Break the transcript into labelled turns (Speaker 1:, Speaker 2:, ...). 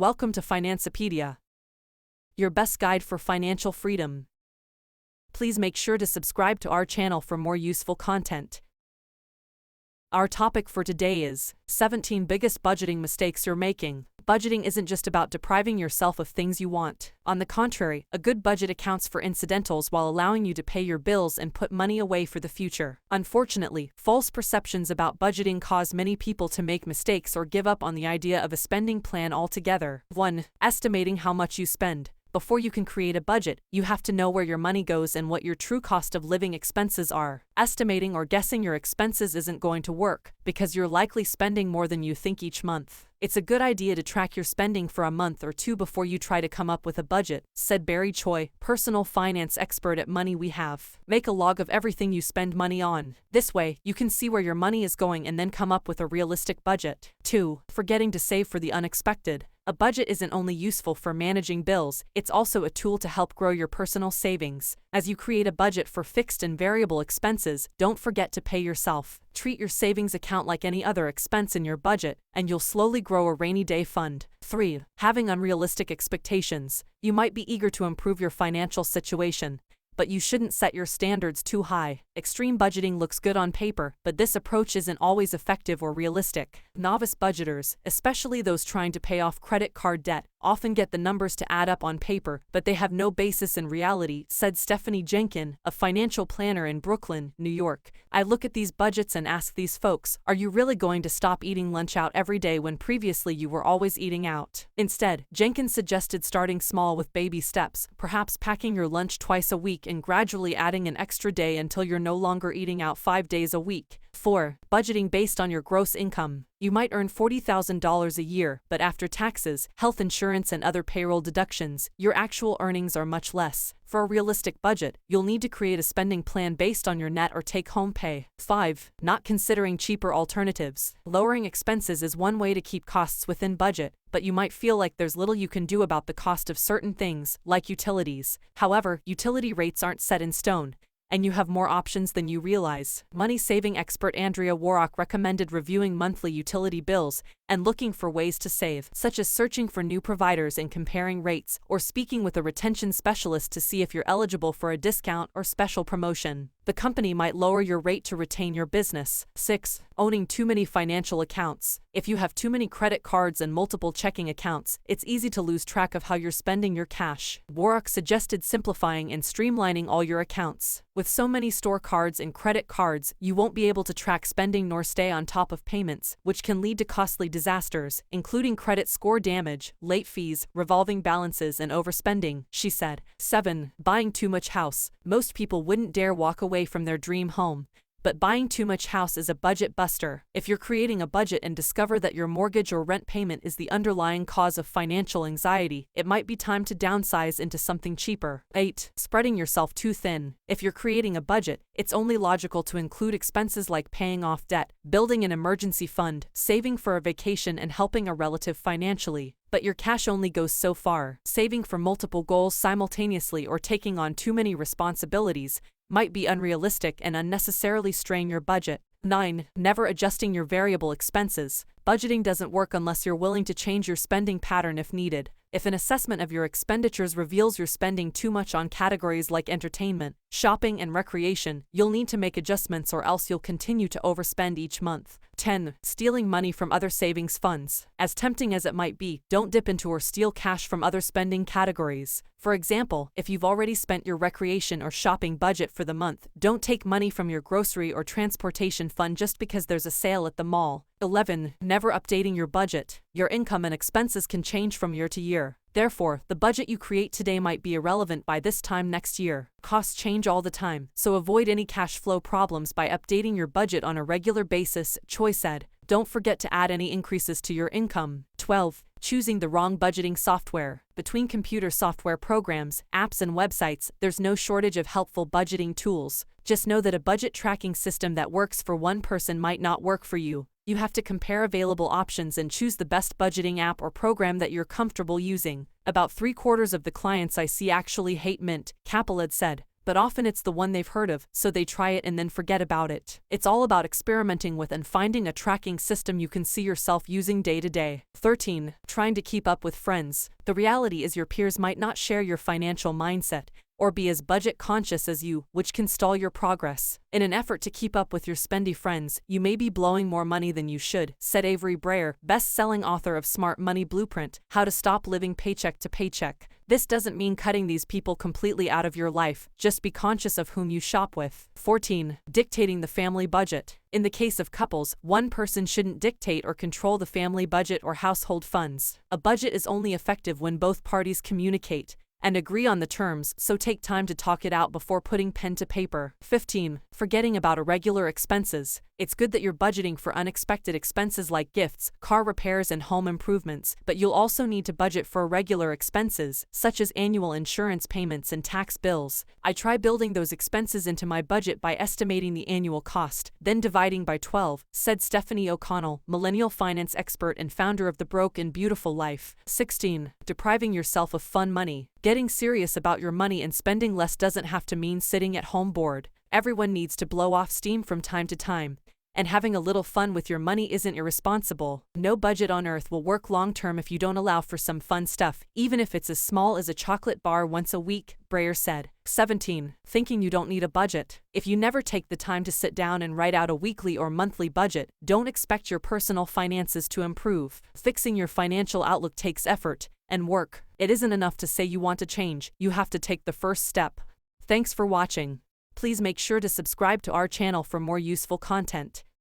Speaker 1: Welcome to Financepedia, your best guide for financial freedom. Please make sure to subscribe to our channel for more useful content. Our topic for today is 17 biggest budgeting mistakes you're making. Budgeting isn't just about depriving yourself of things you want. On the contrary, a good budget accounts for incidentals while allowing you to pay your bills and put money away for the future. Unfortunately, false perceptions about budgeting cause many people to make mistakes or give up on the idea of a spending plan altogether. 1. Estimating how much you spend. Before you can create a budget, you have to know where your money goes and what your true cost of living expenses are. Estimating or guessing your expenses isn't going to work, because you're likely spending more than you think each month. It's a good idea to track your spending for a month or two before you try to come up with a budget, said Barry Choi, personal finance expert at Money We Have. Make a log of everything you spend money on. This way, you can see where your money is going and then come up with a realistic budget. 2. Forgetting to save for the unexpected. A budget isn't only useful for managing bills, it's also a tool to help grow your personal savings. As you create a budget for fixed and variable expenses, don't forget to pay yourself. Treat your savings account like any other expense in your budget, and you'll slowly grow a rainy day fund. 3. Having unrealistic expectations. You might be eager to improve your financial situation, but you shouldn't set your standards too high. Extreme budgeting looks good on paper, but this approach isn't always effective or realistic. Novice budgeters, especially those trying to pay off credit card debt, often get the numbers to add up on paper, but they have no basis in reality, said Stephanie Jenkin, a financial planner in Brooklyn, New York. I look at these budgets and ask these folks, are you really going to stop eating lunch out every day when previously you were always eating out? Instead, Jenkins suggested starting small with baby steps, perhaps packing your lunch twice a week and gradually adding an extra day until you're no longer eating out 5 days a week. 4. Budgeting based on your gross income. You might earn $40,000 a year, but after taxes, health insurance and other payroll deductions, your actual earnings are much less. For a realistic budget, you'll need to create a spending plan based on your net or take-home pay. 5. Not considering cheaper alternatives. Lowering expenses is one way to keep costs within budget, but you might feel like there's little you can do about the cost of certain things, like utilities. However, utility rates aren't set in stone, and you have more options than you realize. Money-saving expert Andrea Warrock recommended reviewing monthly utility bills and looking for ways to save, such as searching for new providers and comparing rates, or speaking with a retention specialist to see if you're eligible for a discount or special promotion. The company might lower your rate to retain your business. 6. Owning too many financial accounts. If you have too many credit cards and multiple checking accounts, it's easy to lose track of how you're spending your cash. Warrock suggested simplifying and streamlining all your accounts. With so many store cards and credit cards, you won't be able to track spending nor stay on top of payments, which can lead to costly disasters, including credit score damage, late fees, revolving balances, and overspending, she said. 7. Buying too much house. Most people wouldn't dare walk away from their dream home, but buying too much house is a budget buster. If you're creating a budget and discover that your mortgage or rent payment is the underlying cause of financial anxiety, it might be time to downsize into something cheaper. 8. Spreading yourself too thin. If you're creating a budget, it's only logical to include expenses like paying off debt, building an emergency fund, saving for a vacation, and helping a relative financially. But your cash only goes so far. Saving for multiple goals simultaneously or taking on too many responsibilities might be unrealistic and unnecessarily strain your budget. 9. Never adjusting your variable expenses. Budgeting doesn't work unless you're willing to change your spending pattern if needed. If an assessment of your expenditures reveals you're spending too much on categories like entertainment, shopping, and recreation, you'll need to make adjustments or else you'll continue to overspend each month. 10. Stealing money from other savings funds. As tempting as it might be, don't dip into or steal cash from other spending categories. For example, if you've already spent your recreation or shopping budget for the month, don't take money from your grocery or transportation fund just because there's a sale at the mall. 11. Never updating your budget. Your income and expenses can change from year to year. Therefore, the budget you create today might be irrelevant by this time next year. Costs change all the time, so avoid any cash flow problems by updating your budget on a regular basis, Choi said. Don't forget to add any increases to your income. 12. Choosing the wrong budgeting software. Between computer software programs, apps, and websites, there's no shortage of helpful budgeting tools. Just know that a budget tracking system that works for one person might not work for you. You have to compare available options and choose the best budgeting app or program that you're comfortable using. About 3/4 of the clients I see actually hate Mint, Capelad said. but often it's the one they've heard of, so they try it and then forget about it. It's all about experimenting with and finding a tracking system you can see yourself using day to day. 13. Trying to keep up with friends. The reality is your peers might not share your financial mindset or be as budget conscious as you, which can stall your progress. In an effort to keep up with your spendy friends, you may be blowing more money than you should, said Avery Breyer, best-selling author of Smart Money Blueprint: How to Stop Living Paycheck to Paycheck. This doesn't mean cutting these people completely out of your life, just be conscious of whom you shop with. 14. Dictating the family budget. In the case of couples, one person shouldn't dictate or control the family budget or household funds. A budget is only effective when both parties communicate and agree on the terms, so take time to talk it out before putting pen to paper. 15. Forgetting about irregular expenses. It's good that you're budgeting for unexpected expenses like gifts, car repairs, and home improvements, but you'll also need to budget for irregular expenses, such as annual insurance payments and tax bills. I try building those expenses into my budget by estimating the annual cost, then dividing by 12, said Stephanie O'Connell, millennial finance expert and founder of The Broke and Beautiful Life. 16. Depriving yourself of fun money. Getting serious about your money and spending less doesn't have to mean sitting at home bored. Everyone needs to blow off steam from time to time, and having a little fun with your money isn't irresponsible. No budget on earth will work long-term if you don't allow for some fun stuff, even if it's as small as a chocolate bar once a week, Breyer said. 17. Thinking you don't need a budget. If you never take the time to sit down and write out a weekly or monthly budget, don't expect your personal finances to improve. Fixing your financial outlook takes effort and work. It isn't enough to say you want to change, you have to take the first step. Thanks for watching. Please make sure to subscribe to our channel for more useful content.